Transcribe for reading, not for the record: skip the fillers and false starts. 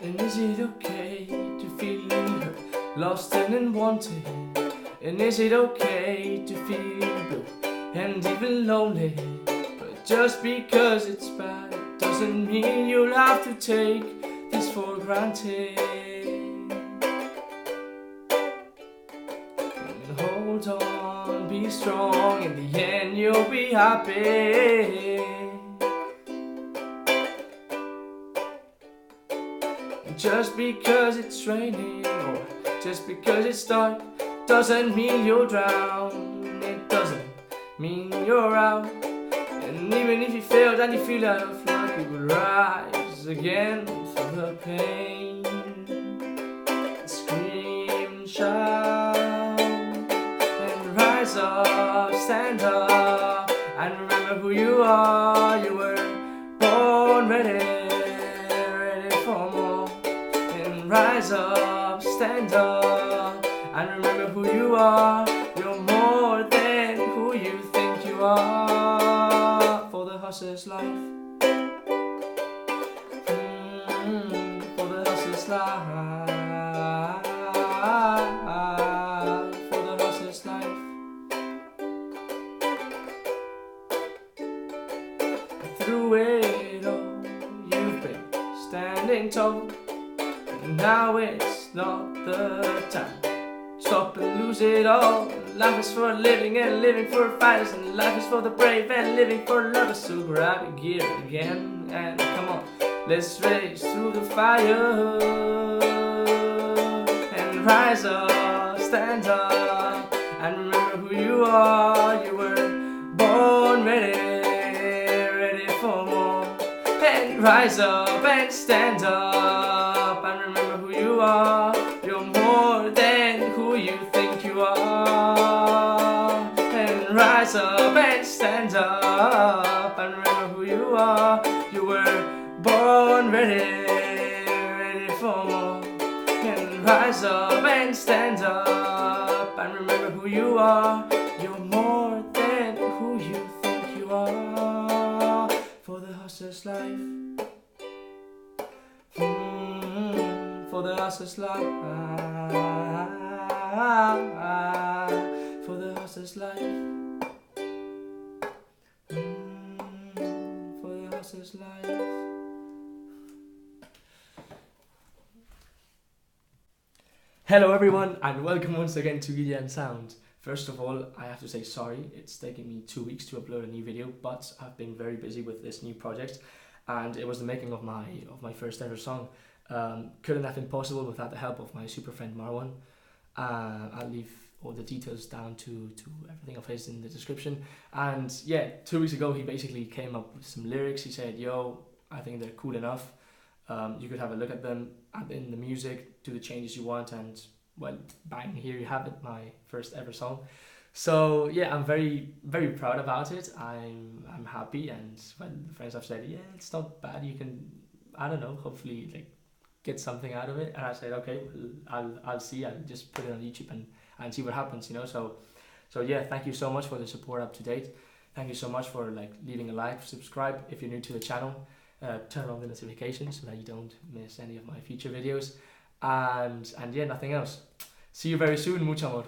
And is it okay to feel hurt, lost and unwanted? And is it okay to feel blue and even lonely? But just because it's bad doesn't mean you'll have to take this for granted. And hold on, be strong, in the end you'll be happy. Just because it's raining or just because it's dark doesn't mean you'll drown. It doesn't mean you're out. And even if you failed and you feel out of luck, you will rise again from the pain. Scream, shout, and rise up, stand up, and remember who you are. You were born ready for more. Rise up, stand up, and remember who you are. You're more than who you think you are. For the hustler's life, for the hustler's life, for the hustler's life. Through it all, you've been standing tall. Now it's not the time. Stop and lose it all. Life is for living and living for fighters, and life is for the brave and living for lovers. So grab your gear again and come on, let's race through the fire and rise up, stand up, and remember who you are. You were born ready for more. And rise up and stand up, and remember who you are. You're more than who you think you are. And rise up and stand up, and remember who you are. You were born ready for more. And rise up and stand up, and remember who you are. You're more than who you think you are. For the hustler's life, for the hustler's life, for the hustler's life, for the hustler's life. Hello everyone, and welcome once again to Guille and Sound. First of all, I have to say sorry, it's taken me 2 weeks to upload a new video, but I've been very busy with this new project, and it was the making of my first ever song. Couldn't have been possible without the help of my super friend Marwan. I'll leave all the details down to everything of his in the description. And yeah, 2 weeks ago he basically came up with some lyrics. He said, yo, I think they're cool enough. You could have a look at them, add in the music, do the changes you want, and well, bang, here you have it, my first ever song. So yeah, I'm very, very proud about it. I'm happy, and when friends have said, yeah, it's not bad, you can, I don't know, hopefully like get something out of it. And I said, okay, well, I'll see, I'll just put it on YouTube and see what happens, you know. So yeah, thank you so much for the support up to date. Thank you so much for like leaving a like, subscribe if you're new to the channel. Turn on the notifications so that you don't miss any of my future videos, and yeah, nothing else. See you very soon. Mucho amor.